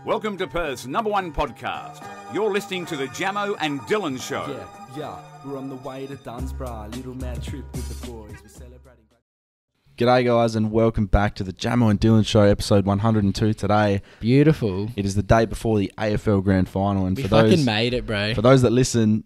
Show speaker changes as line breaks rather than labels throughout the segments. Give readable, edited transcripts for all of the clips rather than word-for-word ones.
Welcome to Perth's #1 podcast. You're listening to the Jamo and Dylan Show.
Yeah, we're on the way to Dunsborough. Little man trip with the boys. We're celebrating.
G'day guys and welcome back to the Jamo and Dylan Show, episode 102 today.
Beautiful.
It is the day before the AFL Grand Final, and
We fucking made it, bro.
For those that listen,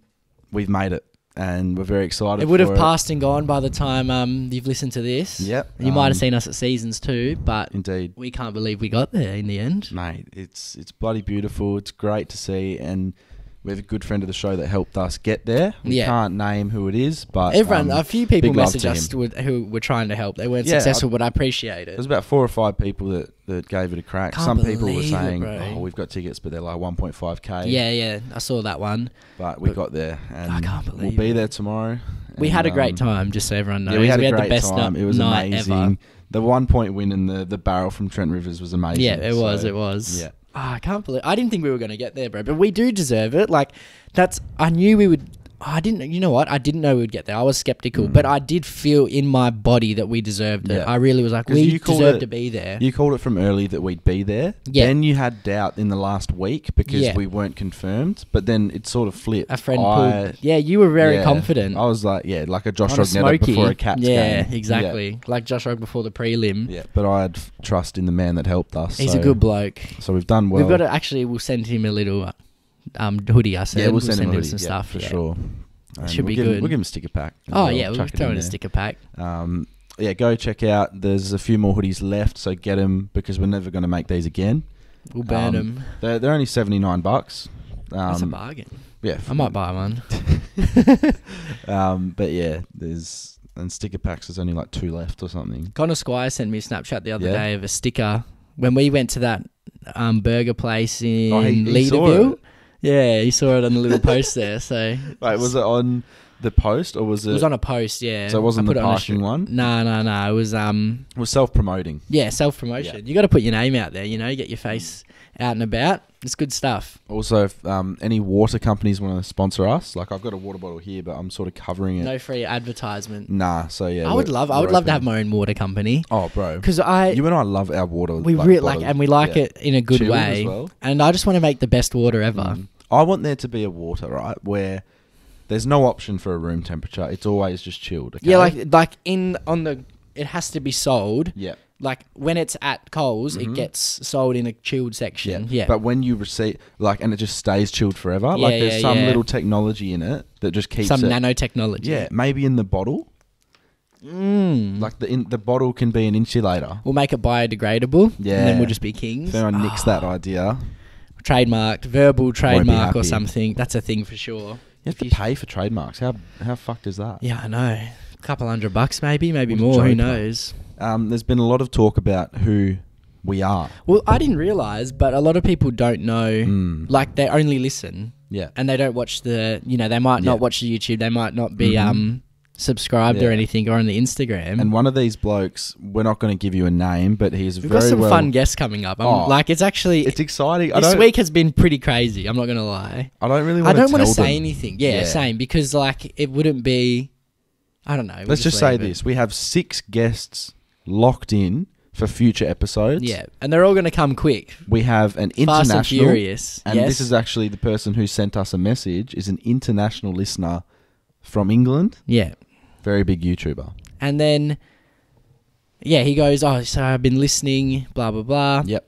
we've made it and we're very excited.
It would have passed and gone by the time you've listened to this.
Yep.
You might have seen us at seasons too, but
indeed,
we can't believe we got there in the end.
mate. It's bloody beautiful. It's great to see, and we have a good friend of the show that helped us get there. We can't name who it is, but
everyone, a few people
big love
messaged
to
us
him.
who were trying to help. They weren't successful, but I appreciate it.
There's about 4 or 5 people that gave it a crack.
Can't
Some people were
believe it,
saying,
bro.
"Oh, we've got tickets," but they're like 1.5k.
Yeah, I saw that one.
But we got there, and
I can't
we'll
believe
be
it.
there tomorrow.
We
And,
had a great time, just so everyone knows.
Yeah, we had a
the
great
best
time. It was
night
amazing.
ever.
The 1 point win in the barrel from Trent Rivers was amazing.
Yeah, it was.
Yeah.
I can't believe. I didn't think we were going to get there, bro. But we do deserve it. Like, I knew we would. I didn't. You know what? I didn't know we would get there. I was skeptical, but I did feel in my body that we deserved it.
Yeah.
I really was like,
'Cause
we
you called
deserve
it-
to be there.
You called it from early that we'd be there.
Yeah.
Then you had doubt in the last week because
Yeah.
we weren't confirmed. But then it sort of flipped.
A friend pulled. Yeah, you were very
Yeah,
confident.
I was like, like a Josh
On a
Rognetta
smoky.
before a Cats
Yeah,
game.
exactly. Like Josh Rogg before the prelim.
Yeah, but I had trust in the man that helped us.
He's
so,
a good bloke.
So we've done well.
We've got to actually. We'll send him a little hoodie. I said.
Yeah, we'll send him a hoodie,
some stuff
for
yeah.
sure. And
Should be
we'll
good.
We'll give him a sticker pack. as
Oh
well.
yeah, we'll
Chuck it
throw in a
there.
sticker pack.
Yeah, go check out. There's a few more hoodies left, so get them because we're never going to make these again.
We'll burn them.
They're only $79.
That's a bargain.
Yeah,
I might buy one.
but yeah, and sticker packs. There's only like 2 left or something.
Connor Squire sent me a Snapchat the other
Yeah?
day of a sticker when we went to that burger place in
he saw
Leaderville.
it.
Yeah, he saw it on the little post there. So
Wait, was it on the post or was it?
it was on a post. Yeah,
So it wasn't
I put
the
it on a
parking one?
No. It was
It was self-promoting.
self promotion.
Yeah.
You got to put your name out there. You know, get your face out and about. It's good stuff.
Also, if any water companies want to sponsor us, like I've got a water bottle here, but I'm sort of covering it.
No free advertisement.
Nah, so yeah.
I would love to have my own water company.
Oh, bro.
Because
You and I love our water.
we
like,
really
bottles.
and we like
Yeah.
it in a good
Chilled
way.
as well.
And I just want to make the best water ever.
I want there to be a water, right, where there's no option for a room temperature. It's always just chilled. Okay?
Yeah, like it has to be sold.
Yeah.
Like when it's at Coles, it gets sold in a chilled section. Yeah.
But when you receive, and it just stays chilled forever.
Yeah,
There's some
yeah.
little technology in it that just keeps
some
it.
nanotechnology.
Yeah, maybe in the bottle. Like the bottle can be an insulator.
We'll make it biodegradable.
Yeah.
And then we'll just be kings.
If anyone nicks that idea,
Trademarked, verbal trademark or
happy.
something. That's a thing for sure.
you have to pay for trademarks. How fucked is that?
Yeah, I know. A couple $100 maybe
What a
more. Who
joke,
knows?
There's been a lot of talk about who we are.
Well, I didn't realise, but a lot of people don't know. Like, they only listen.
Yeah.
And they don't watch they might not watch the YouTube. They might not be subscribed or
Yeah.
anything or on the Instagram.
And one of these blokes, we're not going to give you a name, but he's
We've
very
got some
well.
fun guests coming up. It's actually...
It's exciting.
This week has been pretty crazy. I'm not going to lie.
I don't really
I
want
don't
to
want to
tell
say
them.
anything. Yeah, same. Because, it wouldn't be... I don't know. We'll
Let's just say
leave it.
this. We have 6 guests locked in for future episodes.
Yeah. And they're all going to come quick.
We have an
Fast
international...
and Furious.
And
yes.
this is actually the person who sent us a message is an international listener from England.
Yeah.
Very big YouTuber.
And then... Yeah, he goes, so I've been listening, blah, blah, blah.
Yep.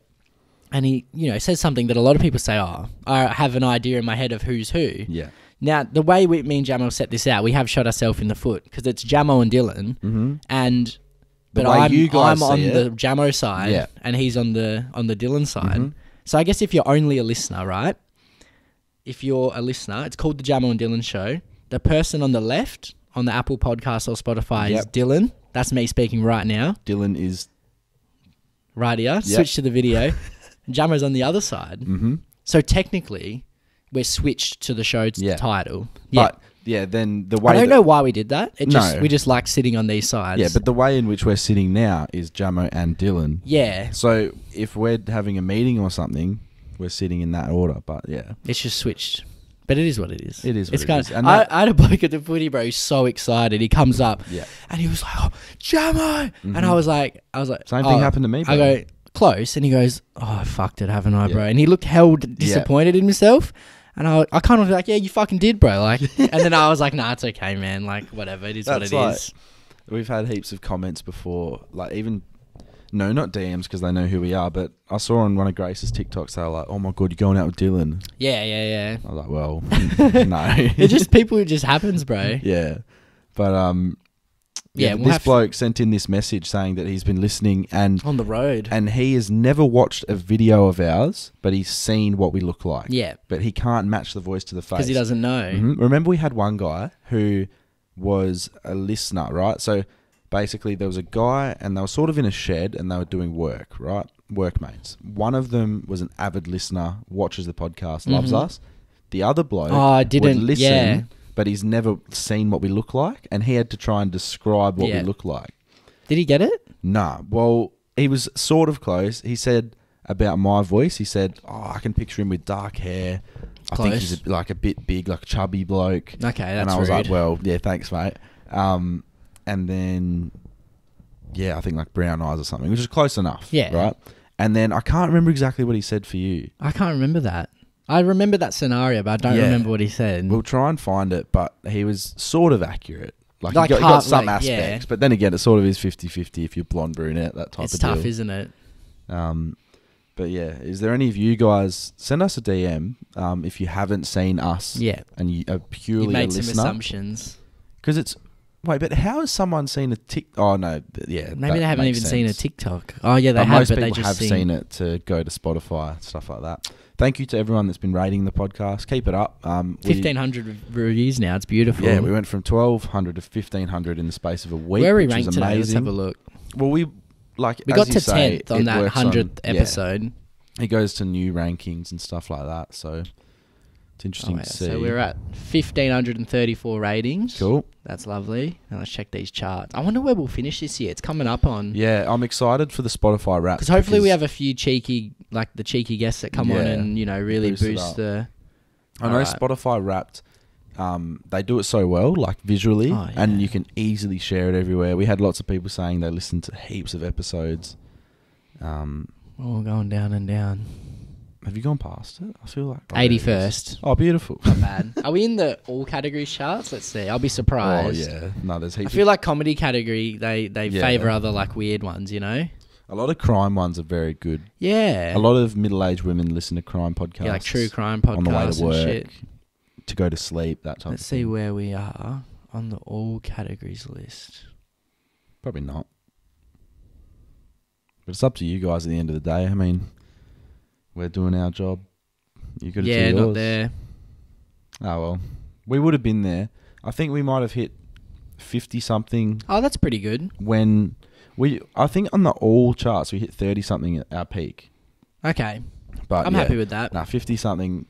And he, says something that a lot of people say, I have an idea in my head of who's who.
Yeah.
Now, the way me and Jamo set this out, we have shot ourselves in the foot because it's Jamo and Dylan, and
The
but
way
I'm
you guys
on
see it.
the Jamo side,
Yeah.
and he's on the Dylan side. So I guess if you're only a listener, right? If you're a listener, it's called the Jamo and Dylan Show. The person on the left on the Apple Podcast or Spotify is
Yep.
Dylan. That's me speaking right now.
Dylan is...
Right here. Switch to the video. Jamo's on the other side. So technically, we're switched to the show's title. Yeah.
But, then the way...
I don't know why we did that.
No.
We just like sitting on these sides.
Yeah, but the way in which we're sitting now is Jamo and Dylan.
Yeah.
So if we're having a meeting or something, we're sitting in that order. But yeah,
It's just switched. But it is what it is.
It is what
it's
it
kind
is.
of,
And
I had a bloke at the footy, bro, who's so excited. He comes up
Yeah.
and he was like, "Oh, Jamo!" And I was like,
Same thing happened to me,
I
bro.
go, close, and he goes, "Oh, I fucked it, haven't I, bro?" And he looked hell disappointed in himself. And I kind of was like, "Yeah, you fucking did, bro." Like, and then I was like, "Nah, it's okay, man. Like, whatever. It is what it is."
We've had heaps of comments before, like even, no, not DMs because they know who we are, but I saw on one of Grace's TikToks, they were like, "Oh my God, you're going out with Dylan."
Yeah.
I was like, well, no.
It just happens, bro.
Yeah. But, this bloke sent in this message saying that he's been listening and
on the road,
and he has never watched a video of ours, but he's seen what we look like.
Yeah.
But he can't match the voice to the face.
Because he doesn't know.
Mm-hmm. Remember we had one guy who was a listener, right? So basically there was a guy and they were sort of in a shed and they were doing work, right? Workmates. One of them was an avid listener, watches the podcast, loves us. The other bloke would listen, but he's never seen what we look like, and he had to try and describe what we look like.
Did he get it?
Nah. Well, he was sort of close. He said about my voice, he said, "Oh, I can picture him with dark hair. I think he's like a bit big, like a chubby bloke."
Okay, that's
And I was
rude.
like, "Well, yeah, thanks, mate." And then, I think like brown eyes or something, which is close enough.
Yeah.
Right? And then I can't remember exactly what he said for you.
I can't remember that. I remember that scenario, but I don't remember what he said.
We'll try and find it, but he was sort of accurate. Like he got some aspects, but then again, it sort of is 50-50 if you're blonde, brunette, that type of deal.
It's tough, isn't it?
But yeah, is there any of you guys, send us a DM if you haven't seen us and you are purely
you made
a
some
listener.
Assumptions.
Because it's, wait, but how has someone seen a TikTok? Oh no, yeah.
Maybe they haven't even seen a TikTok. Oh yeah, they have,
most
but
people
they just
have seen it to go to Spotify, stuff like that. Thank you to everyone that's been rating the podcast. Keep it up.
1,500 reviews now. It's beautiful.
Yeah, we went from 1,200 to 1,500 in the space of a week.
Where are we
which
ranked
is
today?
amazing.
Let's have a look.
Well, we
got to 10th on that 100th episode.
It goes to new rankings and stuff like that, so it's interesting to see.
So we're at 1,534 ratings.
Cool.
That's lovely. Now let's check these charts. I wonder where we'll finish this year. It's coming up on...
Yeah, I'm excited for the Spotify Wrapped.
Because hopefully we have a few cheeky guests that come on and, really boost the...
I know Spotify Wrapped, they do it so well, like visually, and you can easily share it everywhere. We had lots of people saying they listened to heaps of episodes.
Going down and down.
Have you gone past it? I feel like
81st.
Oh, beautiful.
Not bad. Are we in the all categories charts? Let's see. I'll be surprised.
Oh yeah, no, there's heaps.
I feel like comedy category they favour other like weird ones. A
lot of crime ones are very good.
Yeah.
A lot of middle-aged women listen to crime podcasts.
Yeah, like true crime podcasts
on the way to work,
and shit.
to go to sleep, that type.
Let's
of
see
thing.
where we are on the all categories list.
Probably not. But it's up to you guys at the end of the day. I mean, we're doing our job. You got to do yours.
Yeah, not there.
Oh, well. We would have been there. I think we might have hit 50-something.
Oh, that's pretty good.
When I think on the all charts, we hit 30-something at our peak.
Okay.
But
I'm happy with that.
50-something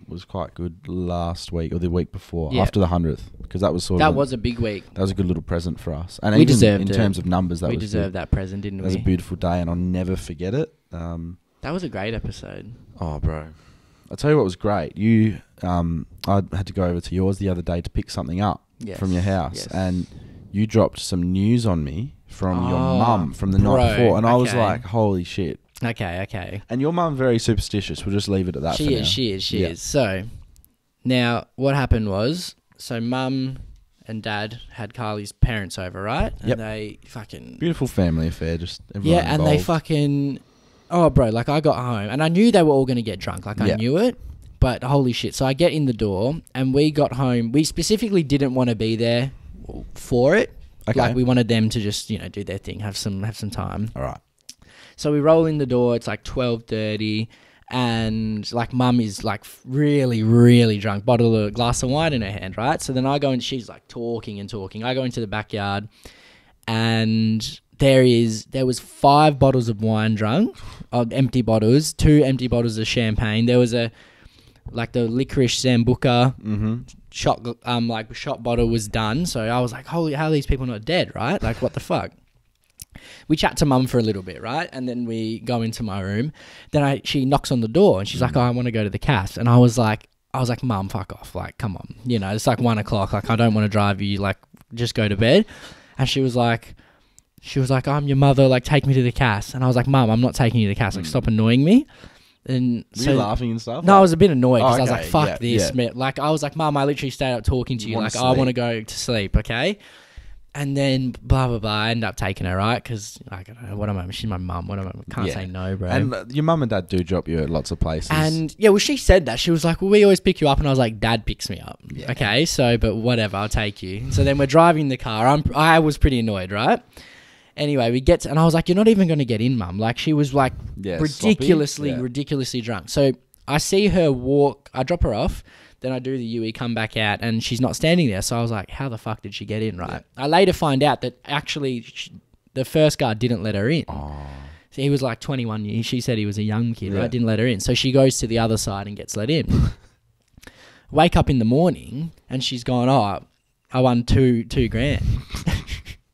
was quite good last week or the week before,
Yeah.
after the 100th, because that was
That was a big week.
That was a good little present for us. And
We
even
deserved
in
it.
terms of numbers, that
We
was
deserved
good.
that present, didn't
That
we?
was a beautiful day, and I'll never forget it.
That was a great episode.
Oh, bro. I'll tell you what was great. You, I had to go over to yours the other day to pick something up from your house, and you dropped some news on me from your mum from the night before, and I was like, holy shit.
Okay.
And your mum very superstitious. We'll just leave it at that for now.
She is. So, now, what happened was, mum and dad had Carly's parents over, right? And they fucking...
Beautiful family affair, just everyone
and they fucking... Oh, bro, like, I got home, and I knew they were all going to get drunk. Like, I knew it, but holy shit. So, I get in the door, and we got home. We specifically didn't want to be there for it.
Okay.
Like, we wanted them to just, do their thing, have some time.
All right.
So we roll in the door. It's like 12:30, and like mum is like really, really drunk. Glass of wine in her hand, right? So then I go and she's like talking. I go into the backyard, and there was 5 bottles of wine drunk, empty bottles, 2 empty bottles of champagne. There was the licorice Sambuca shot bottle was done. So I was like, holy, how are these people not dead, right? Like, what the fuck? We chat to mum for a little bit, right? And then we go into my room. Then she knocks on the door and she's like, oh, I want to go to the cast. And I was like, mum, fuck off. Like, come on. It's like 1 o'clock. Like, I don't want to drive you. Like, just go to bed. And she was like, she was like, I'm your mother, like, take me to the cast. And I was like, Mum, I'm not taking you to the cast. Like, stop annoying me. And
Were you laughing and stuff?
No, I was a bit annoyed because I was
okay,
like, fuck
yeah,
this. Man. Like, I was like, Mum, I literally stayed up talking to you. Like, I want to go to sleep, okay? And then, blah, blah, blah. I ended up taking her, right? Because, I don't know, what am I? She's my mum. What am I? Can't say no, bro.
And your mum and dad do drop you at lots of places.
And, yeah, well, she said that. She was like, well, we always pick you up. And I was like, Dad picks me up. Yeah. Okay, so, but whatever, I'll take you. So then we're driving the car. I was pretty annoyed, right? Anyway, we get to, and I was like, you're not even going to get in, Mum. Like, she was like ridiculously drunk. So I see her walk, I drop her off, then I do the UE, come back out, and she's not standing there. So I was like, how the fuck did she get in, right? Yeah. I later find out that actually the first guard didn't let her in. Oh. So he was like 21 years. She said he was a young kid, right? Didn't let her in. So she goes to the other side and gets let in. Wake up in the morning, and she's gone, oh, I won two grand.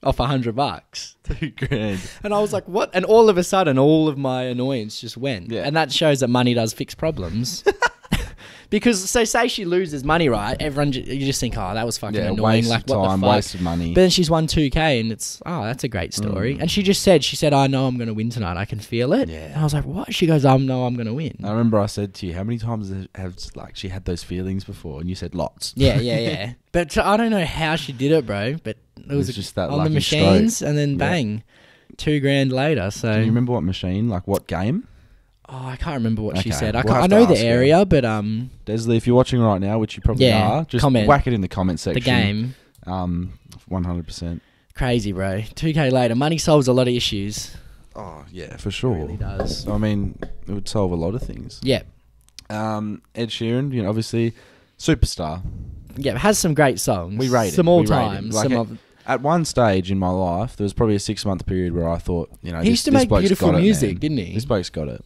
Off $100.
$2,000.
And I was like, what? And all of a sudden, all of my annoyance just went. Yeah. And that shows that money does fix problems. Because, so say she loses money, right? Everyone, you just think, oh, that was fucking annoying.
Waste
like,
of time,
what the fuck?
waste of money.
But then she's won $2,000 and it's, oh, that's a great story. And she said, I know I'm going to win tonight. I can feel it. Yeah. And I was like, what? She goes, no, I'm going to win.
I remember I said to you, how many times has like she had those feelings before? And you said lots.
Yeah. But I don't know how she did it, bro. But it was
just that
on the machines stroke. And then bang, $2,000 later. So
can you remember what machine, like what game?
Oh, I can't remember what she said. I know the area, but
Desley, if you're watching right now, which you probably are, just whack it in the comment section.
The game.
100%.
Crazy, bro. $2,000 later. Money solves a lot of issues.
Oh, yeah, for sure.
It really does.
I mean, it would solve a lot of things.
Yeah.
Ed Sheeran, you know, obviously, superstar.
Yeah, has some great songs.
We rate
some all time.
Like at one stage in my life, there was probably a 6-month period where I thought, you know,
he used to make beautiful music, didn't he?
This bloke's got it.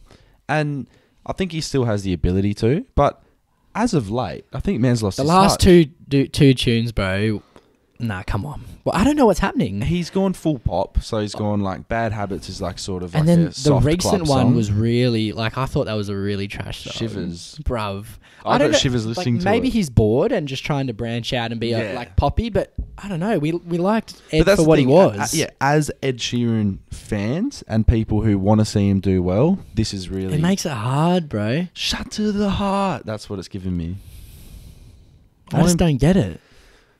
And I think he still has the ability to, but as of late, I think man's lost his
last
touch.
two tunes, bro. Nah, come on. Well, I don't know what's happening.
He's gone full pop, so he's gone like Bad Habits is like sort of
and
like
then
a soft
the recent
club
one
song.
was really like I thought that was a really trash song.
Shivers,
bruv.
I don't know. Shivers listening to
maybe
it.
he's bored and just trying to branch out and be like poppy, but I don't know. We liked Ed for what he was.
As Ed Sheeran fans and people who want to see him do well, this is really
it makes it hard, bro.
Shut to the heart. That's what it's giving me.
I just don't get it.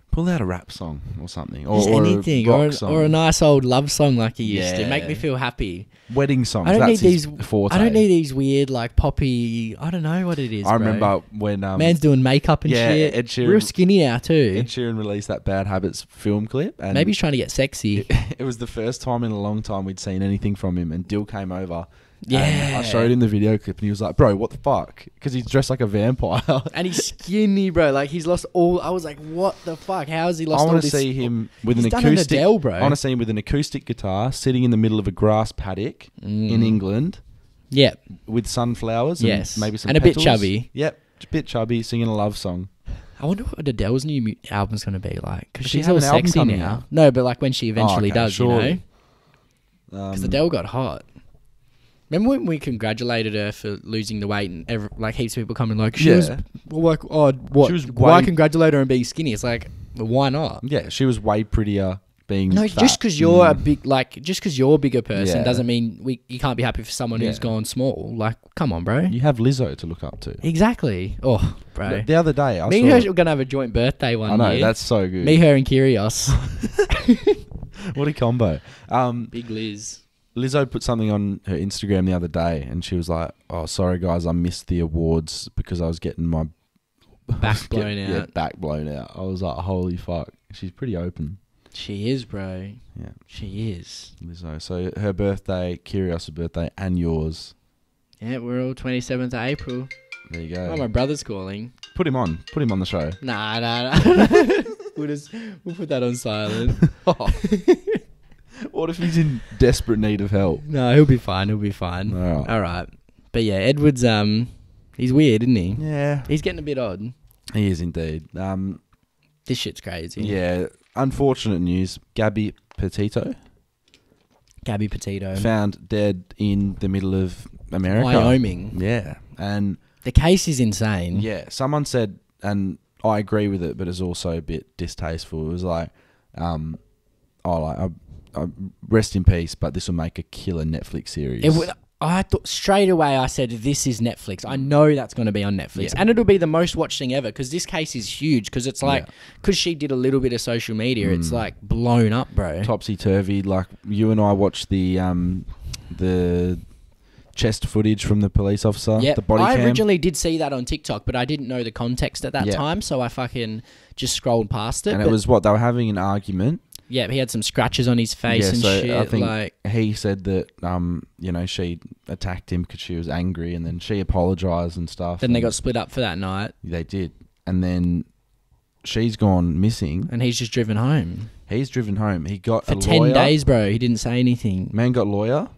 Pull out a rap song or something,
or anything, or a nice old love song like he used to. Make me feel happy.
Wedding songs.
I don't
need
these.
Forte.
I don't need these weird like poppy. I don't know what it is.
I remember when
man's doing makeup and shit.
Ed Sheeran,
real skinny now too.
Ed Sheeran released that Bad Habits film clip, and
maybe he's trying to get sexy.
It was the first time in a long time we'd seen anything from him, and Dyl came over.
Yeah,
I showed him the video clip and he was like, bro, what the fuck? Because he's dressed like a vampire.
And he's skinny, bro. Like, he's lost all... I was like, what the fuck? How has he lost all this...
I want to see him with an
acoustic... Adele, bro.
I want to see him with an acoustic guitar sitting in the middle of a grass paddock in England.
Yep.
With sunflowers and maybe some
and
petals.
A bit chubby.
Yep. A bit chubby, singing a love song.
I wonder what Adele's new album's going to be like. Because she's all sexy now. No, but like when she eventually does, you know? Because Adele got hot. Remember when we congratulated her for losing the weight and heaps of people coming like, she was like, oh, what? She was why congratulate her on being skinny? It's like, well, why not?
Yeah, she was way prettier being fat.
Just because you're a big, just because you're a bigger person doesn't mean you can't be happy for someone who's gone small. Like, come on, bro.
You have Lizzo to look up to.
Exactly. Oh, bro.
The other day,
me and her are going to have a joint birthday one year.
I know, that's so good.
Me, her, and Kyrgios.
What a combo.
Big Liz.
Lizzo put something on her Instagram the other day and she was like, oh, sorry guys, I missed the awards because I was getting my
back blown out.
Yeah, back blown out. I was like, holy fuck. She's pretty open.
She is, bro.
Yeah.
She is.
Lizzo. So her birthday, Kyrgios' birthday, and yours.
Yeah, we're all 27th of April.
There you go.
Oh, my brother's calling.
Put him on. Put him on the show.
Nah. We'll put that on silent.
What if he's in desperate need of help?
No, he'll be fine. All right. But yeah, Edward's he's weird, isn't he?
Yeah.
He's getting a bit odd.
He is indeed.
This shit's crazy.
Yeah. Unfortunate news. Gabby Petito. Found dead in the middle of America.
Wyoming.
Yeah. And
the case is insane.
Yeah. Someone said, and I agree with it, but it's also a bit distasteful. It was like, rest in peace, but this will make a killer Netflix series.
I thought straight away, I said, this is Netflix. I know that's going to be on Netflix.
Yeah.
And it'll be the most watched thing ever because this case is huge because it's like, because she did a little bit of social media, it's like blown up, bro.
Topsy-turvy. Like, you and I watched the chest footage from the police officer, the body cam.
I originally did see that on TikTok, but I didn't know the context at that time, so I fucking just scrolled past it.
And it was they were having an argument.
Yeah, he had some scratches on his face and
so
shit.
I think he said that, she attacked him because she was angry, and then she apologised and stuff.
Then they got split up for that night.
They did. And then she's gone missing.
And he's just driven home.
He's driven home. He got
for
a
10
lawyer.
days, bro. He didn't say anything.
Man got a lawyer.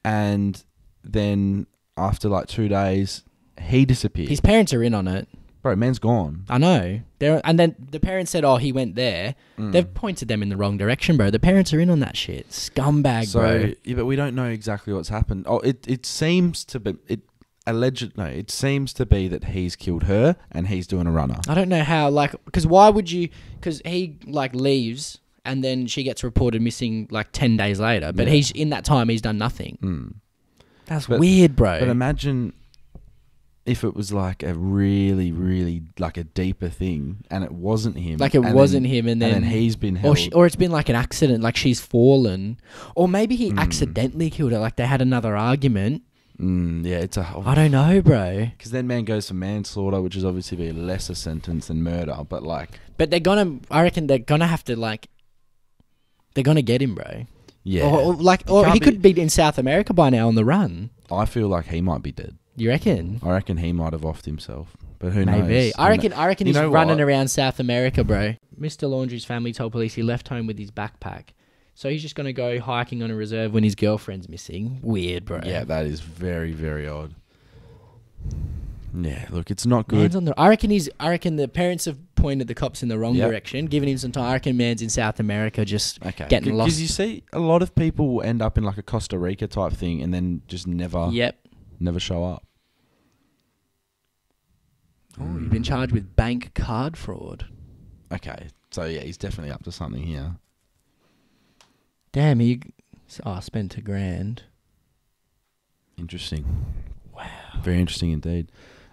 And then after like 2 days, he disappeared.
His parents are in on it.
Bro, man's gone.
I know. And then the parents said, he went there. They've pointed them in the wrong direction, bro. The parents are in on that shit. Scumbag, bro.
Yeah, but we don't know exactly what's happened. It seems to be... It seems to be that he's killed her and he's doing a runner.
I don't know how, because why would you... Because he, leaves and then she gets reported missing, 10 days later. But he's in that time, he's done nothing. That's weird, bro.
But imagine... if it was a really, really a deeper thing, and it wasn't him,
and then
he's been held,
or it's been an accident, she's fallen, or maybe he accidentally killed her, they had another argument.
It's
I don't know, bro.
Because then man goes for manslaughter, which is obviously be a lesser sentence than murder, but
I reckon they're gonna have to they're gonna get him, bro.
Yeah,
or he could be in South America by now on the run.
I feel like he might be dead.
You reckon?
I reckon he might have offed himself, but who knows?
Maybe. I reckon he's running around South America, bro. Mr. Laundry's family told police he left home with his backpack, so he's just gonna go hiking on a reserve when his girlfriend's missing. Weird, bro.
Yeah, that is very, very odd. Yeah, look, it's not good.
I reckon the parents have pointed the cops in the wrong direction, giving him some time. I reckon man's in South America just getting lost.
Because you see, a lot of people end up in a Costa Rica type thing and then just never show up.
Oh, you've been charged with bank card fraud.
Okay, so yeah, he's definitely up to something here.
Damn, I spent $1,000.
Interesting.
Wow.
Very interesting indeed.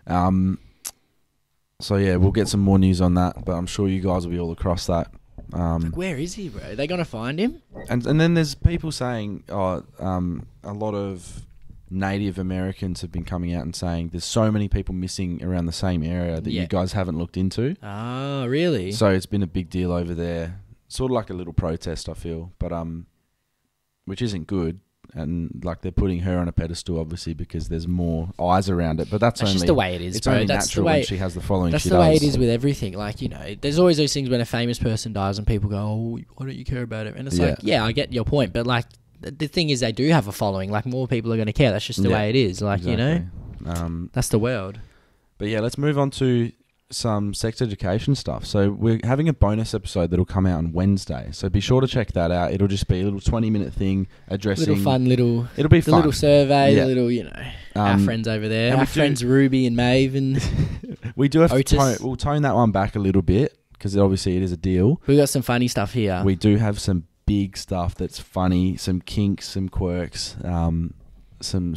So yeah, we'll get some more news on that, but I'm sure you guys will be all across that.
Where is he, bro? Are they gonna find him?
And then there's people saying, a lot of Native Americans have been coming out and saying there's so many people missing around the same area that you guys haven't looked into.
Oh, really?
So it's been a big deal over there. Sort of like a little protest, I feel, but which isn't good. And they're putting her on a pedestal, obviously, because there's more eyes around it. But that's only
just the way it is,
it's
bro.
only
That's
natural
the way
when she has the following.
That's
she
the
does.
way it is with everything. There's always those things when a famous person dies and people go, "Oh, why don't you care about it?" And it's I get your point, but the thing is, they do have a following. More people are going to care. That's just the way it is.
Exactly.
That's the world.
But yeah, let's move on to some sex education stuff. So we're having a bonus episode that'll come out on Wednesday. So be sure to check that out. It'll just be a little 20-minute thing addressing...
It'll
be fun.
Little survey, our friends over there. Our friends Ruby and Maeve and
we do have
Otis.
We'll tone that one back a little bit because obviously it is a deal.
We got some funny stuff here.
We do have some big stuff that's funny, some kinks, some quirks, some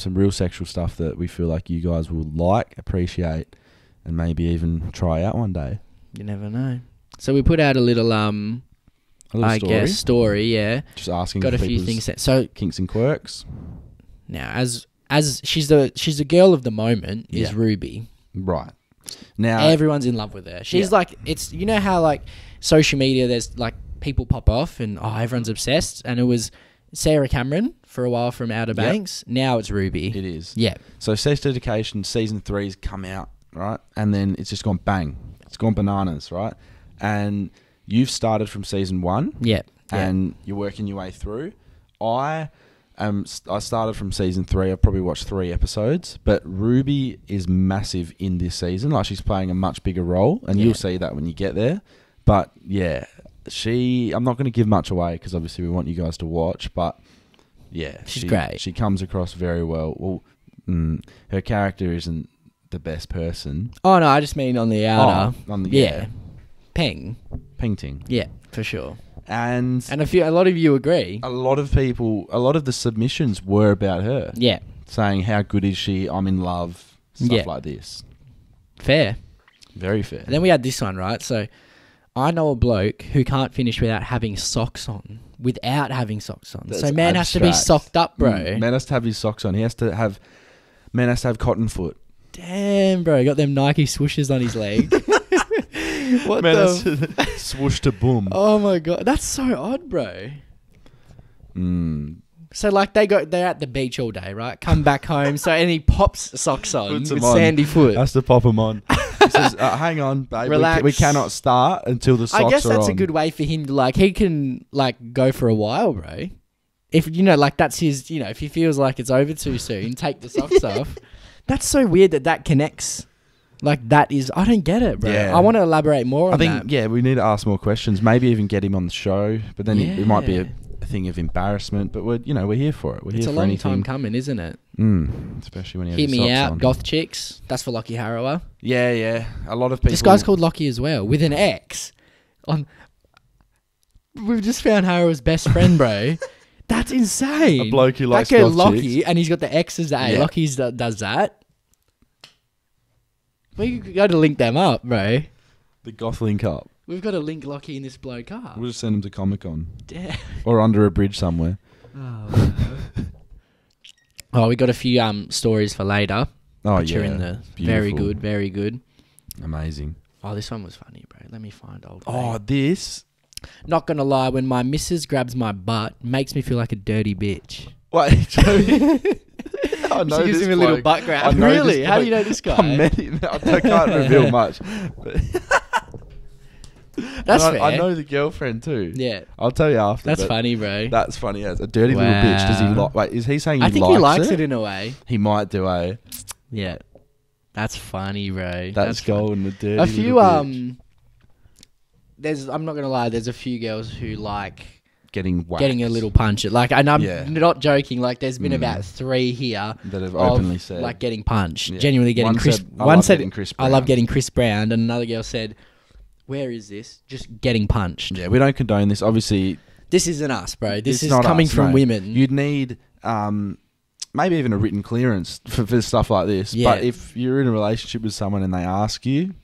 real sexual stuff that we feel like you guys will appreciate, and maybe even try out one day.
You never know. So we put out a little story, yeah.
Just asking.
Got a few things. So
kinks and quirks.
Now, as she's the girl of the moment is Ruby.
Right. Now
everyone's in love with her. She's it's how social media there's people pop off and everyone's obsessed, and it was Sarah Cameron for a while from Outer Banks. Now it's Ruby.
It is.
Yeah.
So Sex Education season 3's come out. Right, and then it's just gone bang. It's gone bananas, right? And you've started from season 1, and you're working your way through. I started from season 3. I've probably watched 3 episodes, but Ruby is massive in this season. She's playing a much bigger role, and you'll see that when you get there. But yeah, I'm not going to give much away because obviously we want you guys to watch. But yeah,
she's great.
She comes across very well. Well, her character isn't the best person.
Oh no, I just mean on the outer.
Peng.
Peng ting. Yeah, for sure.
And
a lot of you agree.
a lot of the submissions were about her.
Yeah.
Saying, how good is she? I'm in love. Stuff
Yeah.
like this.
Fair.
Very fair.
And then we had this one, right? So I know a bloke who can't finish without having socks on.
That's
So man has to be
abstract.
socked up, bro.
Man has to have his socks on. Man has to have cotton foot.
Damn, bro. Got them Nike swooshes on his leg. What
Man
the...
has to swoosh to boom.
Oh, my God. That's so odd, bro.
Mm.
So, like, they're at the beach all day, right? Come back home. So, and he pops socks on
Puts
with
'em on.
sandy foot.
Has to pop them on. He says, hang on, babe.
Relax.
We cannot start until the socks are on.
I guess that's a good way for him to, like, he can, like, go for a while, bro. If, you know, like, that's his, you know, if he feels like it's over too soon, take the socks off. That's so weird that connects. Like, that is, I don't get it, bro.
Yeah.
I want to elaborate more on
I think,
that.
yeah, we need to ask more questions. Maybe even get him on the show. But then it might be
Yeah.
a thing of embarrassment. But we're here for it. We're
It's
here
a
for
long
anything.
time coming, isn't it?
Especially when you have
Hit
your
me
socks
out,
on.
goth chicks. That's for Lockie Harrower.
Yeah. A lot of people.
This guy's called Lockie as well, with an X. We've just found Harrower's best friend, bro. That's insane.
A bloke who likes
that girl
goth
Lockie,
chicks.
and he's got the X as A.
Yeah.
Lockie's does that. We got to link them up, bro.
The goth link up.
We've got to link Lockie and this bloke up.
We'll just send him to Comic-Con.
Damn.
Or under a bridge somewhere.
Oh, we got a few stories for later.
Oh,
Which
yeah.
are in the
Beautiful.
very good.
Amazing.
Oh, this one was funny, bro. Let me find old.
Oh,
mate.
this.
Not gonna lie, when my missus grabs my butt, makes me feel like a dirty bitch.
Wait, I know
She gives
this
him a little
bloke.
butt
I
grab.
know
Really?
this
How do
bloke.
you know this guy?
I met him. I can't reveal much. But
That's
and
fair.
I know the girlfriend too.
Yeah.
I'll tell you after.
That's
but
funny, bro.
That's funny as a dirty little bitch. Does he
Wow.
like? Wait, is he saying
I
he
think
likes
he likes
it?
it in a way.
He might do a.
Yeah. That's funny, bro.
That's
fun.
golden. The dirty.
A few
little bitch.
I'm not gonna lie, there's a few girls who like
getting whacked.
getting a little punch. Like, and I'm
Yeah.
not joking, like there's been about 3 here
that have
of,
openly said
like getting punched.
Yeah.
Genuinely getting
One
Chris.
said, "I
One
love
said,
getting Chris
I love
Brown."
getting Chris Brown, and another girl said, "Where is this? Just getting punched."
Yeah, we don't condone this. Obviously,
This isn't us, bro. This
it's
is
not
coming
us,
from
no.
women.
You'd need maybe even a written clearance for stuff like this.
Yeah.
But if you're in a relationship with someone and they ask you,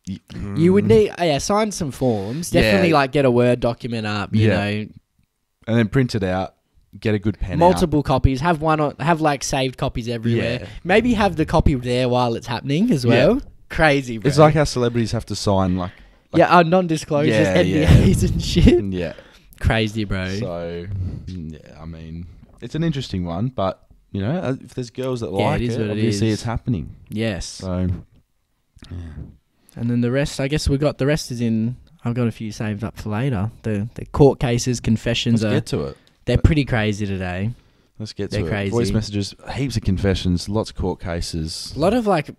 You would need, sign some forms. Definitely,
Yeah.
like, get a Word document up, you
Yeah.
know.
and then print it out, get a good pen
Multiple copies. Have like, saved copies everywhere.
Yeah.
Maybe have the copy there while it's happening as well.
Yeah.
Crazy, bro.
It's like how celebrities have to sign, like
non-disclosures,
Yeah,
NDAs and shit.
yeah.
Crazy, bro.
So, yeah, I mean, it's an interesting one, but, you know, if there's girls that
Yeah,
like
it is what it
obviously
is.
it's happening.
Yes.
So, yeah.
And then the rest, I guess the rest is in, I've got a few saved up for later. The court cases, confessions
Let's get to it.
they're pretty crazy today.
Let's get
They're
to it.
crazy.
Voice messages, heaps of confessions, lots of court cases.
A lot of like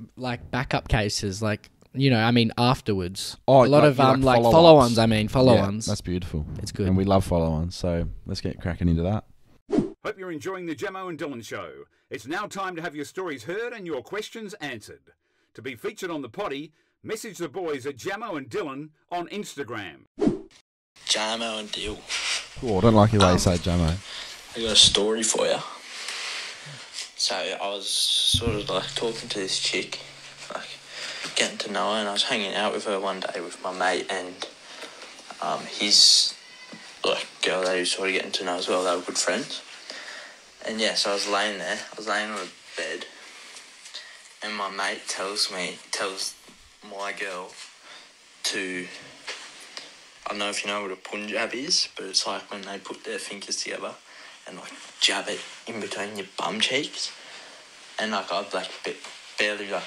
backup cases, like, you know, I mean, afterwards.
Oh,
a lot
like-
of
yeah, like
like
follow-ups.
follow-ons. I mean,
Yeah,
follow-ons.
that's beautiful.
It's good.
And we love follow-ons, so let's get cracking into that.
Hope you're enjoying the Jamo and Dylan show. It's now time to have your stories heard and your questions answered. To be featured on the Poddy, message the boys at Jamo and Dylan on Instagram.
Jamo and Dyl.
Oh, I don't like the way you say Jamo.
I got a story for you. So I was sort of like talking to this chick, like getting to know her, and I was hanging out with her one day with my mate and his like girl that he was sort of getting to know as well. They were good friends. And yeah, so I was laying there. I was laying on a bed, and my mate tells my girl to. I don't know if you know what a Punjab is, but it's like when they put their fingers together and like jab it in between your bum cheeks. And like I like barely like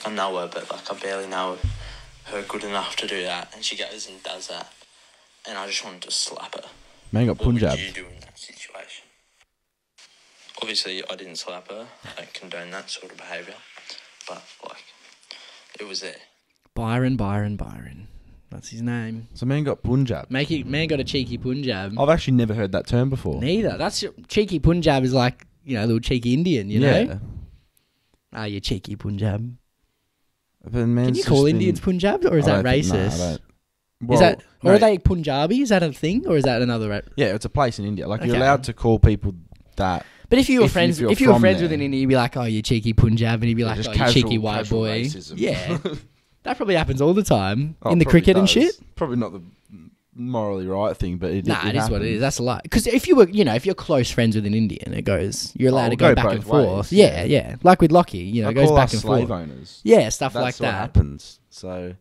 I know her, but like I barely know her good enough to do that. And she goes and does that, and I just wanted to slap her.
Man got
What would
Punjab.
you do in that situation? Obviously, I didn't slap her. I don't condone that sort of behaviour, but like it was there.
Byron. That's his name.
So man got Punjab.
Man got a cheeky Punjab.
I've actually never heard that term before.
Neither. That's cheeky Punjab is like, you know, a little cheeky Indian, you know? Ah, you cheeky Punjab.
But man's
Can you
just
call
been-
Indians Punjab, or is
I
that
don't think-
racist?
No, I don't. Well,
Is that or
no,
are they Punjabi? Is that a thing or is that another?
Yeah, it's a place in India. Like you're
Okay.
allowed to call people that.
But if you were
If
friends,
you're
if you were
from
friends
there.
with an Indian, you'd be like, "Oh, you cheeky Punjab," and he'd be like,
just
"Oh, you cheeky white
casual
boy."
racism.
Yeah, that probably happens all the time
Oh,
in the
probably
cricket and
does.
shit.
Probably not the morally right thing, but it
Nah, it is what it
happens.
is. That's a lie. Because if you were, if you're close friends with an Indian, it goes, you're allowed to
it'll
go
go
back and
both ways,
forth.
yeah.
Yeah. Like with Lockie, it
They
goes
call
back
us
and
slave
forth.
owners.
Yeah, stuff
That's
like
what
that.
happens. So,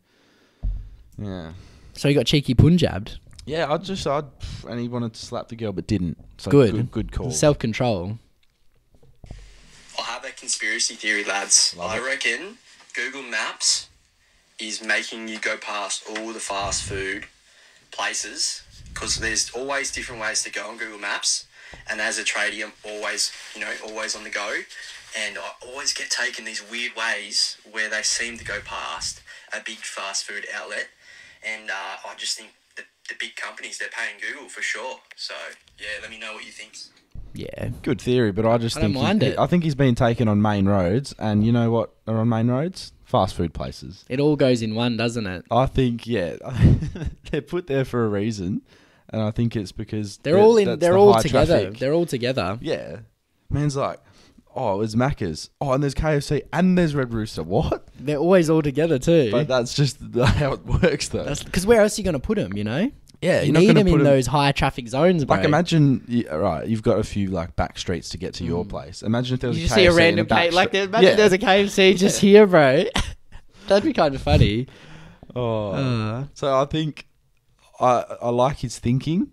yeah.
So you got cheeky Punjabbed.
Yeah, and he wanted to slap the girl but didn't. So
Good
call.
Self control.
I have a conspiracy theory, lads.
Love
I
it.
reckon Google Maps is making you go past all the fast food places because there's always different ways to go on Google Maps. And as a tradie, I'm always on the go. And I always get taken these weird ways where they seem to go past a big fast food outlet. And I just think the big companies, they're paying Google for sure. So, yeah, let me know what you think.
Yeah.
Good theory, but I just
I don't
think
mind it.
I think he's been taken on main roads, and you know what are on main roads? Fast food places.
It all goes in one, doesn't it?
I think they're put there for a reason, and I think it's because
They're all
that's
they're
the
all
high
together.
traffic.
They're all together.
Yeah, man's like, oh, it's Macca's. Oh, and there's KFC and there's Red Rooster. What?
They're always all together too.
But that's just how it works, though.
Because where else are you going to put them,
yeah,
You
you're not
need
gonna
them in
put 'em-
those high traffic zones, bro.
Like imagine, right? You've got a few like back streets to get to your place. Imagine if there was
You
a
just
KFC
see a
in
random
back
like
street.
imagine there's a KFC just here, bro. That'd be kind of funny.
Oh. So I think I like his thinking,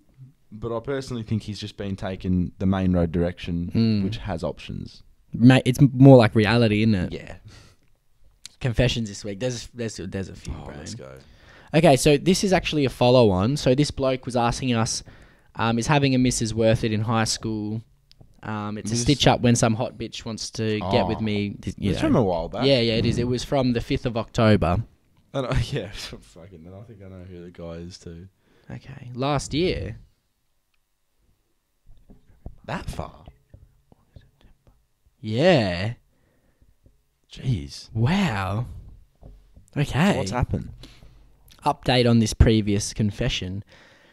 but I personally think he's just been taken the main road direction, which has options.
Mate, it's more like reality, isn't it?
Yeah.
Confessions this week. There's a few,
Oh,
bro.
let's go.
Okay, so this is actually a follow-on. So this bloke was asking us, is having a Mrs. Worth it in high school? It's a
This-
stitch up when some hot bitch wants to get with
Oh.
me.
It's from a while back.
Yeah, it is. It was from the 5th of October.
Yeah. Fucking. I think I know who the guy is too.
Okay, last year.
That far.
Yeah.
Jeez.
Wow. Okay.
What's happened?
Update on this previous confession.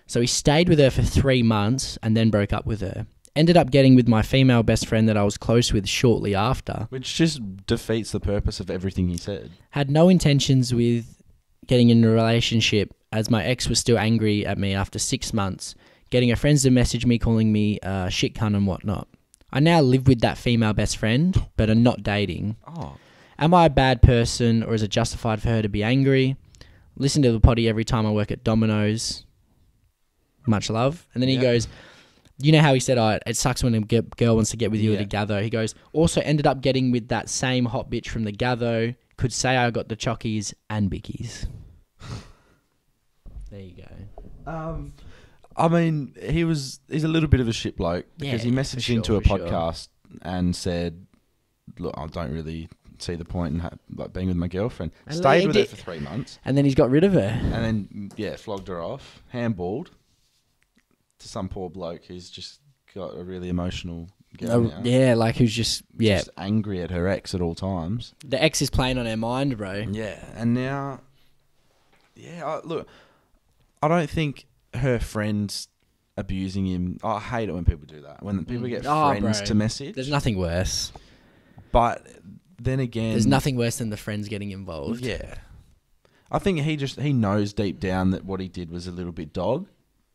So he stayed with her for 3 months and then broke up with her. Ended up getting with my female best friend that I was close with shortly after.
Which just defeats the purpose of everything he said.
Had no intentions with getting in a relationship as my ex was still angry at me after 6 months, getting her friends to message me calling me shit cunt and whatnot. I now live with that female best friend, but are not dating.
Oh.
Am I a bad person or is it justified for her to be angry? Listen to the potty every time I work at Domino's. Much love. And then he goes, you know how he said, it sucks when a girl wants to get with you at a gatho. He goes, also ended up getting with that same hot bitch from the gatho. Could say I got the chockies and bickies. There you go.
I mean, he's a little bit of a shit bloke because he
Yeah,
messaged
for
into
sure,
a
for sure.
podcast and said, "Look, I don't really see the point in being with my girlfriend."
And
Stayed
he
with her
did-
for 3 months
And then he's got rid of her.
and then flogged her off, handballed to some poor bloke who's just got a really emotional girl now.
Yeah, like who's just
Angry at her ex at all times.
The ex is playing on her mind, bro.
Yeah, and now, look, I don't think her friends abusing him. I hate it when people do that. When people get friends
bro.
to message.
There's nothing worse.
But then again,
There's nothing worse than the friends getting involved.
Yeah, I think he knows deep down that what he did was a little bit dog,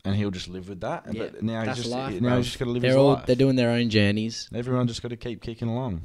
and he'll just live with that.
Yeah,
But now
that's
he's just
life,
now
bro.
he's just got to live his life.
They're doing their own journeys.
Everyone just got to keep kicking along.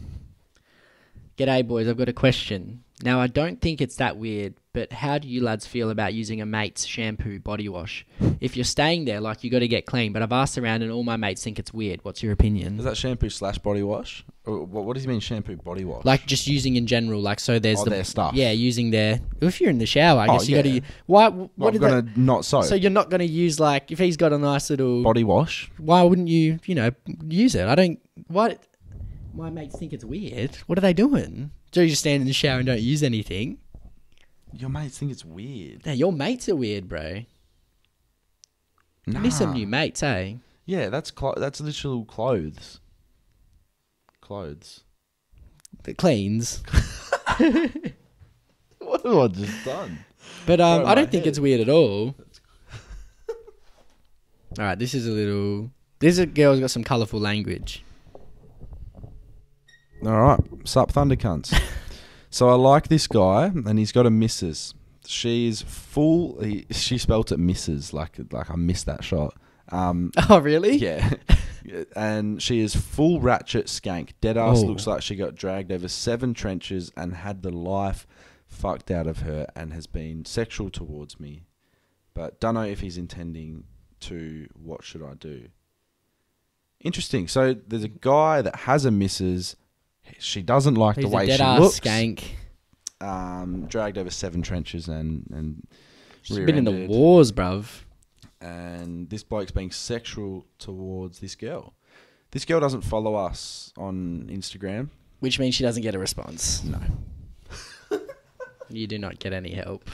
G'day, boys. I've got a question. Now, I don't think it's that weird, but how do you lads feel about using a mate's shampoo body wash? If you're staying there, like, you got to get clean, but I've asked around and all my mates think it's weird. What's your opinion?
Is that shampoo / body wash? Or what does he mean shampoo body wash?
Like, just using in general, like, so there's
their stuff.
Yeah, using their... If you're in the shower, I guess you got to...
yeah.
Why?
Well,
What
I'm
did
gonna not soap.
So you're not going to use, like, if he's got a nice little...
body wash.
Why wouldn't you, use it? I don't... Why... My mates think it's weird. What are they doing? Do you just stand in the shower and don't use anything?
Your mates think it's weird.
Yeah, your mates are weird, bro.
Nah.
You need some new mates, eh?
Yeah, that's literal clothes. Clothes.
That cleans.
What have I just done?
But
Over
I
my
don't think
head.
it's weird at all. All right, this is a girl's got some colourful language.
All right, sup Thundercunts. So I like this guy, and he's got a missus. She's full. She spelt it missus, like I missed that shot.
Oh, really?
Yeah. And she is full ratchet skank. Dead ass
Oh.
looks like she got dragged over 7 trenches and had the life fucked out of her and has been sexual towards me. But don't know if he's intending to what should I do. Interesting. So there's a guy that has a missus. She doesn't like
He's
the way
a dead
she
ass
looks.
skank.
Dragged over 7 trenches and
She's been in the
rear-ended.
wars, bruv.
And this bloke's being sexual towards this girl. This girl doesn't follow us on Instagram.
Which means she doesn't get a response.
No.
You do not get any help.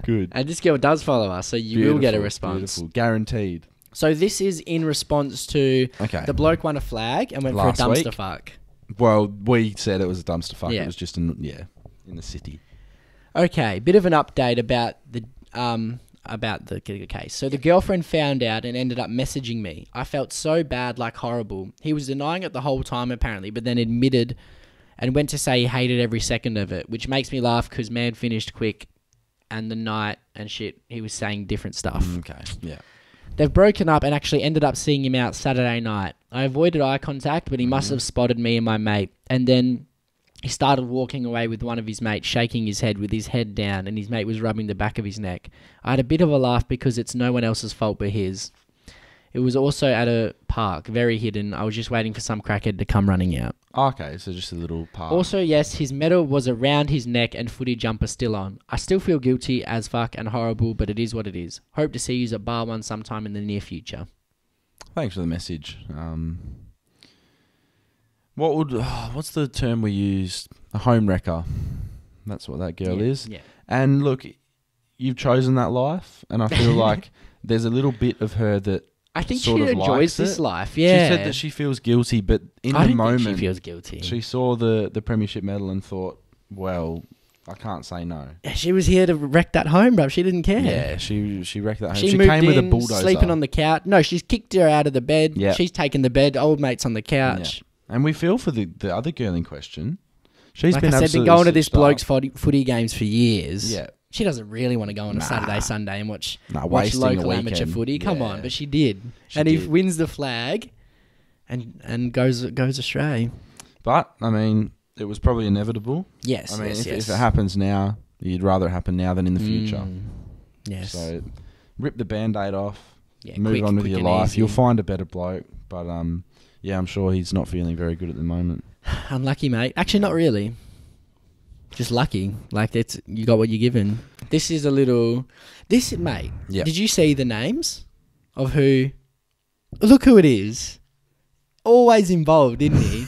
Good.
And this girl does follow us, so you will get a response.
Beautiful. Guaranteed.
So this is in response to
Okay.
the bloke won a flag and went
Last
for a dumpster
week?
fuck.
Well, we said it was a dumpster fuck.
Yeah.
It was just in the city.
Okay, bit of an update about the case. So the girlfriend found out and ended up messaging me. I felt so bad, like horrible. He was denying it the whole time apparently, but then admitted and went to say he hated every second of it, which makes me laugh because man finished quick and the night and shit, he was saying different stuff.
Okay. Yeah.
They've broken up and actually ended up seeing him out Saturday night. I avoided eye contact, but he must have spotted me and my mate. And then he started walking away with one of his mates, shaking his head with his head down, and his mate was rubbing the back of his neck. I had a bit of a laugh because it's no one else's fault but his. It was also at a park, very hidden. I was just waiting for some crackhead to come running out.
Okay, so just a little part.
Also, yes, his medal was around his neck and footy jumper still on. I still feel guilty as fuck and horrible, but it is what it is. Hope to see you at bar one sometime in the near future.
Thanks for the message. What's the term we used? A home wrecker. That's what that girl is.
Yeah.
And look, you've chosen that life, and I feel like there's a little bit of her that
I think she
sort of
enjoys
likes
this
it.
life. Yeah.
She said that she feels guilty, but in
I
the
don't
moment,
think she feels guilty.
she saw the premiership medal and thought, well, I can't say no.
She was here to wreck that home, bruv. She didn't care.
Yeah, she wrecked that home.
She
She
moved
came with a
in,
bulldozer.
sleeping on the couch. No, she's kicked her out of the bed.
Yeah.
She's taken the bed. Old mate's on the couch.
And we feel for the other girl in question. She's
Like
been
I said, been
absolutely
going to this
switched
bloke's
up.
footy games for years.
Yeah.
She doesn't really want to go on a
Nah.
Saturday, Sunday and watch
Wasting a
local amateur
weekend.
footy. Come
Yeah.
on, but she did.
She
and he
did.
wins the flag and goes astray.
But, I mean, it was probably inevitable.
Yes,
I mean,
yes,
if it happens now, you'd rather it happen now than in the future.
Yes.
So, rip the Band-Aid off.
Yeah,
move on with
quick
your
and
life.
easy.
You'll find a better bloke. But, yeah, I'm sure he's not feeling very good at the moment.
Unlucky, mate. Actually, not really. Just lucky. Like, you got what you're given. This is a little... mate,
Yeah.
did you see the names of who... Look who it is. Always involved, isn't he?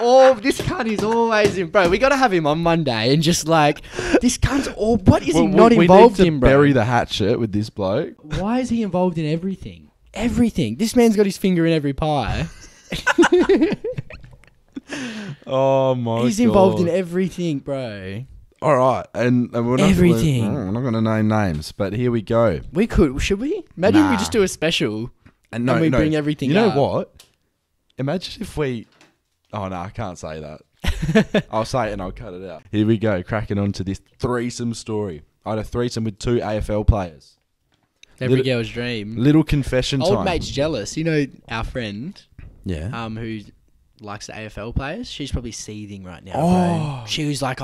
Oh, this cunt is always in... Bro, we got to have him on Monday and just like... This cunt's all... What is he not involved
we need to
in, bro?
bury the hatchet with this bloke.
Why is he involved in everything? Everything. This man's got his finger in every pie.
Oh, my
He's involved in everything, bro.
All right, and we're not
Everything.
We're not going to name names, but here we go.
We could, should we? Imagine we
Nah.
just do a special
And
and we bring everything
You know
up.
what? Imagine if we... Oh, no, I can't say that. I'll say it and I'll cut it out. Here we go, cracking on to this threesome story. I had a threesome with 2 AFL players.
Every
Little-
girl's dream.
Little confession
Old
time.
mate's jealous. You know our friend
Yeah.
who likes the AFL players? She's probably seething right now,
Oh.
bro. She was like,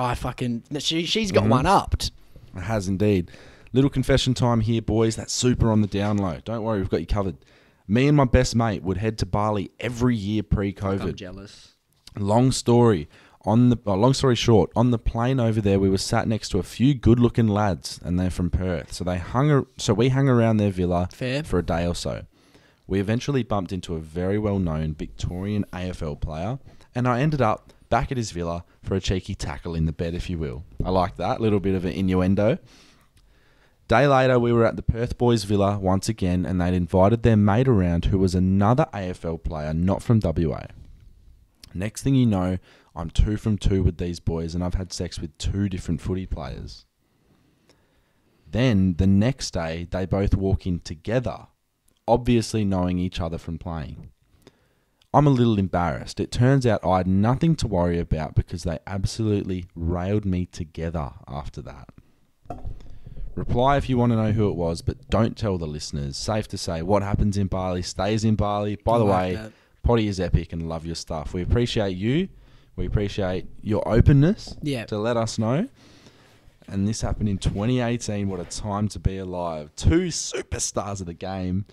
she's got one upped.
It has indeed. Little confession time here, boys. That's super on the down low. Don't worry, we've got you covered. Me and my best mate would head to Bali every year
I'm
pre-COVID.
jealous.
Long story short, on the plane over there, we were sat next to a few good-looking lads, and they're from Perth. So we hung around their villa
Fair.
for a day or so. We eventually bumped into a very well-known Victorian AFL player, and I ended up back at his villa for a cheeky tackle in the bed, if you will. I like that, little bit of an innuendo. Day later, we were at the Perth boys' villa once again, and they'd invited their mate around, who was another AFL player, not from WA. Next thing you know, I'm 2 from 2 with these boys, and I've had sex with 2 different footy players. Then the next day, they both walk in together, obviously knowing each other from playing. I'm a little embarrassed. It turns out I had nothing to worry about because they absolutely railed me together after that. Reply if you want to know who it was, but don't tell the listeners. Safe to say, what happens in Bali stays in Bali. By the way, Poddy is epic and love your stuff. We appreciate you. We appreciate your openness to let us know. And this happened in 2018. What a time to be alive. 2 superstars of the game.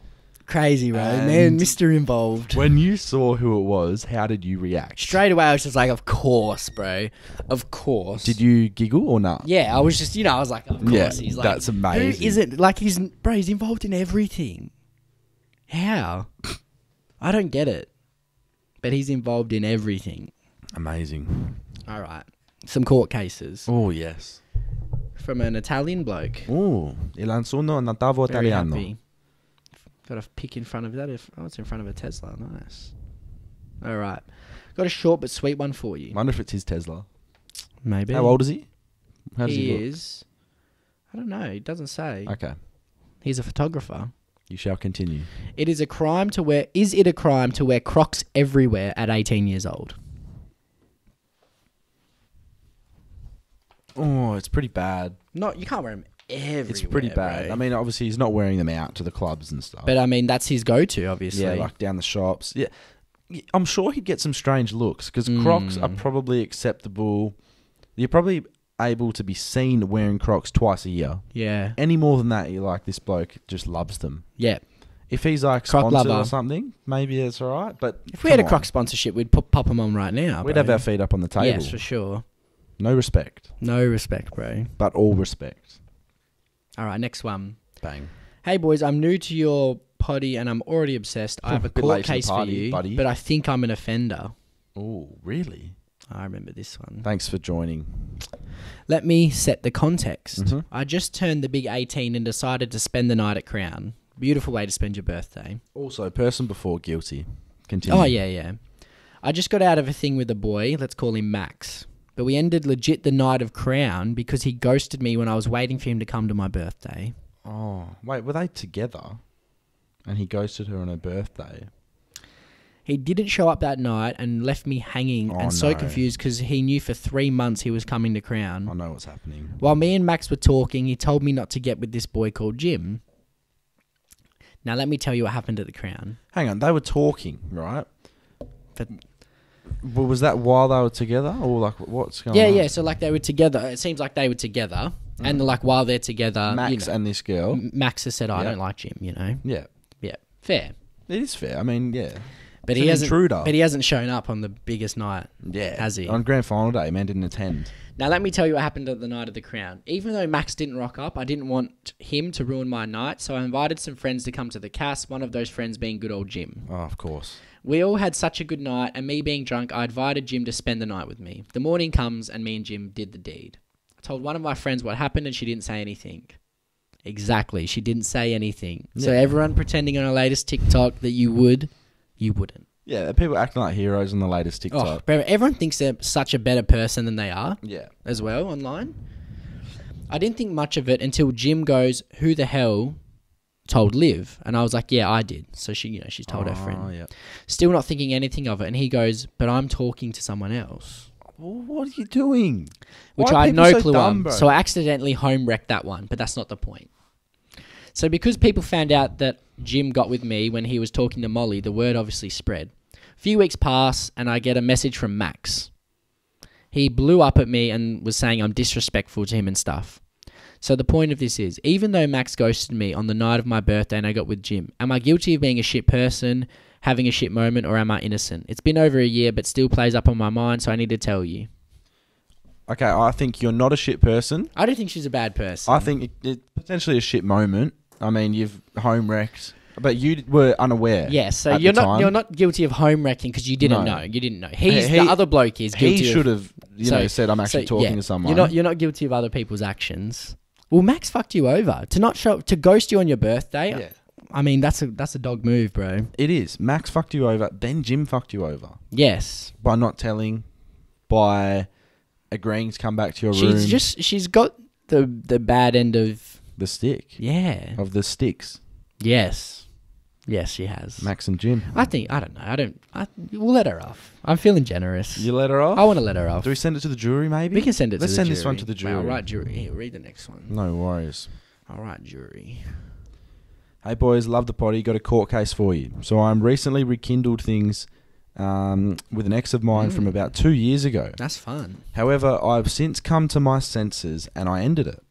Crazy, bro.
And
Man, Mr. Involved.
When you saw who it was, how did you react?
Straight away, I was just like, of course, bro. Of course.
Did you giggle or not?
Yeah, I was just, I was like, of course.
Yeah,
He's like,
that's amazing.
Who isn't, like, he's involved in everything. How? I don't get it. But he's involved in everything.
Amazing.
All right. Some court cases.
Oh, yes.
From an Italian bloke.
Oh, il anzuno natavo
Very
italiano.
happy. Got a pick in front of that. It's in front of a Tesla. Nice. All right. Got a short but sweet one for you.
Wonder if it's his Tesla.
Maybe.
How old is he? How does
he
he look?
is. I don't know. It doesn't say.
Okay.
He's a photographer.
You shall continue.
Is it a crime to wear Crocs everywhere at 18 years old?
Oh, it's pretty bad.
Not, you can't wear them everywhere.
It's pretty bad.
Bro.
I mean, obviously, he's not wearing them out to the clubs and stuff.
But I mean, that's his go-to, obviously.
Yeah, like down the shops. Yeah, I'm sure he'd get some strange looks because Crocs are probably acceptable. You're probably able to be seen wearing Crocs twice a year.
Yeah.
Any more than that, you're like, this bloke just loves them.
Yeah.
If he's like
Croc
sponsored
lover
or something, maybe it's all right. But
if we had a
come
Croc
on.
sponsorship, we'd pop them on right now.
We'd
bro.
have our feet up on the table.
Yes, for sure.
No respect,
No respect, bro.
but all respect.
All right, next one.
Bang.
Hey, boys, I'm new to your potty and I'm already obsessed. I have a
Bit
court
late to the
case
party,
for you,
buddy.
but I think I'm an offender.
Oh, really?
I remember this one.
Thanks for joining.
Let me set the context.
Mhm.
I just turned the big 18 and decided to spend the night at Crown. Beautiful way to spend your birthday.
Also, person before guilty. Continue.
Oh, yeah. I just got out of a thing with a boy. Let's call him Max. But we ended legit the night of Crown because he ghosted me when I was waiting for him to come to my birthday.
Oh, wait, were they together? And he ghosted her on her birthday.
He didn't show up that night and left me hanging
Oh,
and so
no.
confused because he knew for 3 months he was coming to Crown.
I know what's happening.
While me and Max were talking, he told me not to get with this boy called Jim. Now let me tell you what happened at the Crown.
Hang on, they were talking, right?
But
Well, was that while they were together, or like what's going on?
yeah. So like they were together. It seems like they were together, and like while they're together,
Max and this girl.
Max has said, "I
Yeah.
don't like Jim." You know.
Yeah,
Yeah, fair.
it is fair. I mean, yeah,
But
It's
he
an
hasn't.
intruder.
But he hasn't shown up on the biggest night.
yeah.
Has he?
On grand final day, man didn't attend.
Now let me tell you what happened at the night of the Crown. Even though Max didn't rock up, I didn't want him to ruin my night, so I invited some friends to come to the cast. One of those friends being good old Jim.
Oh, of course.
We all had such a good night, and me being drunk, I invited Jim to spend the night with me. The morning comes, and me and Jim did the deed. I told one of my friends what happened, and she didn't say anything. Exactly, she didn't say anything. So
Yeah.
everyone pretending on our latest TikTok that you wouldn't.
Yeah, people acting like heroes on the latest
Oh,
TikTok.
bro, everyone thinks they're such a better person than they are
Yeah.
as well online. I didn't think much of it until Jim goes, "Who the hell told Liv?" And I was like, "Yeah, I did." So she's told her
Oh,
friend.
yeah.
Still not thinking anything of it. And he goes, "But I'm talking to someone else."
Well, what are you doing?
Which
Why are
I had
people
no
so
clue
dumb,
on.
bro?
So I accidentally home wrecked that one, but that's not the point. So because people found out that Jim got with me when he was talking to Molly, the word obviously spread. A few weeks pass and I get a message from Max. He blew up at me and was saying I'm disrespectful to him and stuff. So the point of this is, even though Max ghosted me on the night of my birthday and I got with Jim, am I guilty of being a shit person, having a shit moment, or am I innocent? It's been over a year but still plays up on my mind, so I need to tell you.
Okay, I think you're not a shit person.
I don't think she's a bad person.
I think it's potentially a shit moment. I mean, you've home wrecked, but you were unaware.
Yes, so
at
you're
the
not
time.
guilty of home wrecking because you didn't
No.
know. You didn't know.
He-
The other bloke is guilty.
He should have,
So-
said, "I'm actually talking to someone."
You're not guilty of other people's actions. Well, Max fucked you over to ghost you on your birthday.
Yeah.
I mean, that's a dog move, bro.
It is. Max fucked you over, then Jim fucked you over
Yes,
by not telling, by agreeing to come back to your room.
she's got the bad end of
The stick.
Yeah.
Of the sticks.
Yes. Yes, she has.
Max and Jim.
I don't know. We'll let her off. I'm feeling generous.
You let her off?
I want to let her off.
Do we send it to the jury, maybe?
We can send it
Let's
to the
send
jury.
this one to the jury.
All right, jury. Here, read the next one.
No worries.
All right, jury.
Hey, boys, love the potty. Got a court case for you. So I'm recently rekindled things with an ex of mine from about 2 years ago.
That's fun.
However, I've since come to my senses and I ended it.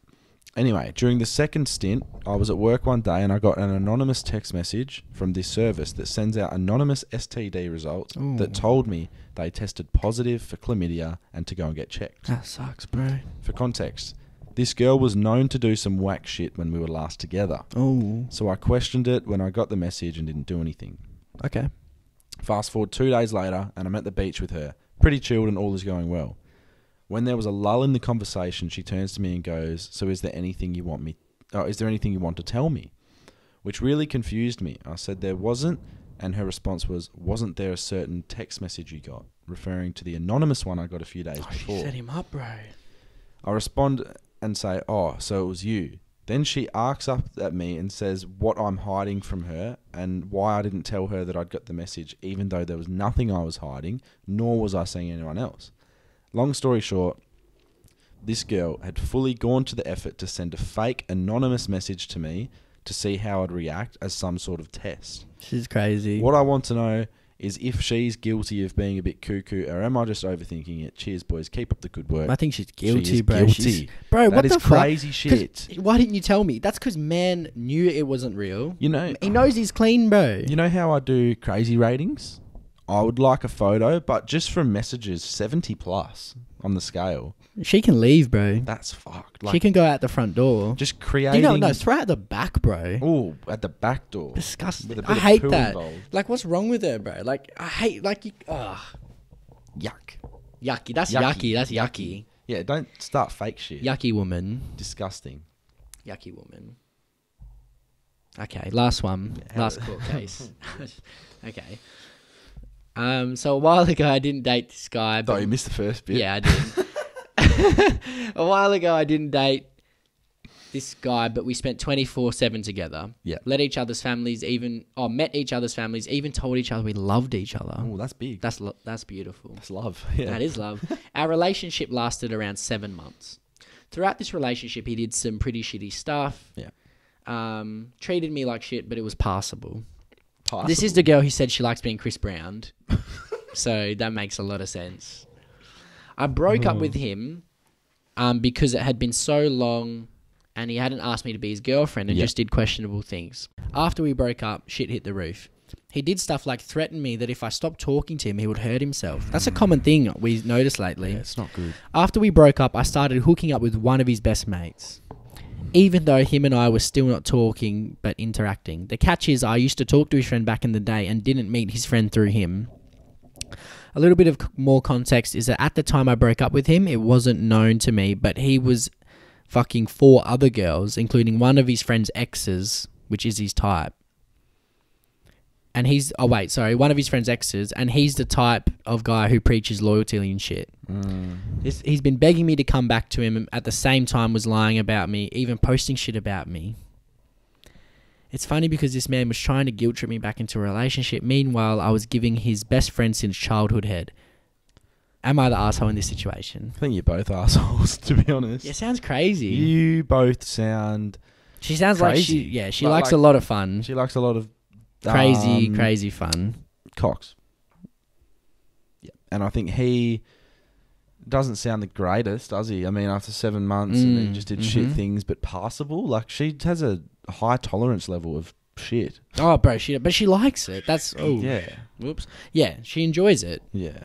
Anyway, during the second stint, I was at work one day and I got an anonymous text message from this service that sends out anonymous STD results that told me they tested positive for chlamydia and to go and get checked.
That sucks, bro.
For context, this girl was known to do some whack shit when we were last together.
Oh.
So I questioned it when I got the message and didn't do anything.
Okay.
Fast forward 2 days later and I'm at the beach with her. Pretty chilled and all is going well. When there was a lull in the conversation, she turns to me and goes, "So is there anything you want to tell me?" Which really confused me. I said there wasn't, and her response was, "Wasn't there a certain text message you got?" Referring to the anonymous one I got a few days before.
She set him up, bro.
I respond and say, "Oh, so it was you." Then she arcs up at me and says what I'm hiding from her and why I didn't tell her that I'd got the message, even though there was nothing I was hiding, nor was I seeing anyone else. Long story short, this girl had fully gone to the effort to send a fake anonymous message to me to see how I'd react as some sort of test.
She's crazy.
What I want to know is if she's guilty of being a bit cuckoo or am I just overthinking it? Cheers, boys. Keep up the good work.
I think she's guilty,
She is
bro.
guilty.
Bro,
That
what
is
the
crazy
fuck?
shit.
'Cause why didn't you tell me? That's because man knew it wasn't real.
You know,
He knows he's clean, bro.
you know how I do crazy ratings? I would like a photo, but just from messages, 70 plus on the scale.
She can leave, bro.
That's fucked.
She can go out the front door.
just creating.
No, throw out the back, bro.
Oh, at the back door.
Disgusting.
With a bit
I
of
hate
poo
that.
involved.
Like, what's wrong with her, bro? Like, I hate, like, you.
Yuck.
Yucky. That's
Yucky.
yucky. That's yucky.
Yeah, don't start fake shit.
Yucky woman.
Disgusting.
Yucky woman. Okay, last one. Last court case. Okay. So a while ago, I didn't date this guy.
Oh,
But
you missed the first bit.
yeah, I did. A while ago, I didn't date this guy, but we spent 24/7 together.
Yeah.
Met each other's families, even told each other we loved each other.
Oh, that's big.
That's beautiful.
That's love. Yeah.
That is love. Our relationship lasted around 7 months. Throughout this relationship, he did some pretty shitty stuff.
Yeah.
Treated me like shit, but it was passable.
Possible.
This is the girl who said she likes being Chris Brown. So that makes a lot of sense. I broke up with him because it had been so long and he hadn't asked me to be his girlfriend and just did questionable things. After we broke up, shit hit the roof. He did stuff like threaten me that if I stopped talking to him, he would hurt himself. That's a common thing we noticed lately.
Yeah, it's not good.
After we broke up, I started hooking up with one of his best mates. Even though him and I were still not talking, but interacting. The catch is I used to talk to his friend back in the day and didn't meet his friend through him. A little bit of more context is that at the time I broke up with him, it wasn't known to me, but he was fucking 4 other girls, including one of his friend's exes, which is his type. And one of his friend's exes, and he's the type of guy who preaches loyalty and shit. He's been begging me to come back to him, and at the same time was lying about me, even posting shit about me. It's funny because this man was trying to guilt trip me back into a relationship. Meanwhile, I was giving his best friend since childhood head. Am I the asshole in this situation?
I think you're both assholes, to be honest.
Yeah, sounds crazy.
You both sound...
She sounds
crazy.
like she likes a lot of fun.
She likes a lot of...
Crazy fun.
Cocks. Yeah. And I think he doesn't sound the greatest, does he? I mean, after 7 months and he just did shit things, but passable. Like, she has a high tolerance level of shit.
Oh, bro, but she likes it. That's... Oh,
Yeah.
Whoops. Yeah, she enjoys it.
Yeah.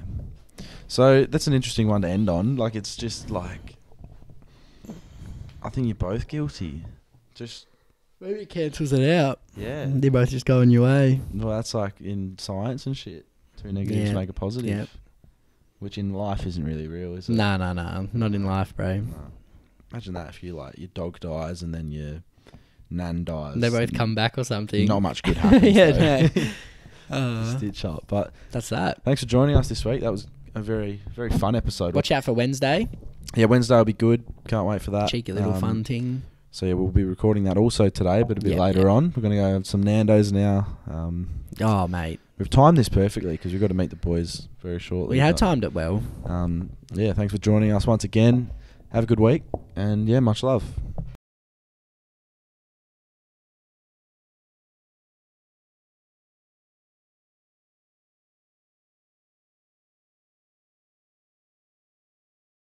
So, that's an interesting one to end on. Like, it's just like... I think you're both guilty. Just...
Maybe it cancels it out.
Yeah.
They're both just going your way.
Well, that's like in science and shit. Two negatives make a positive.
Yep.
Which in life isn't really real, is it?
Nah. Not in life, bro.
No. Imagine that if your dog dies and then your nan dies.
They both come back or something.
Not much good happens.
Yeah,
no. Stitch up. But
that's that.
thanks for joining us this week. That was a very, very fun episode.
Watch out for Wednesday.
Yeah, Wednesday will be good. Can't wait for that.
Cheeky little fun thing.
So yeah, we'll be recording that also today, but a bit later on. We're going to go have some Nando's now.
Oh, mate.
We've timed this perfectly because we've got to meet the boys very shortly.
We had timed it well.
Yeah, thanks for joining us once again. Have a good week, and yeah, much love.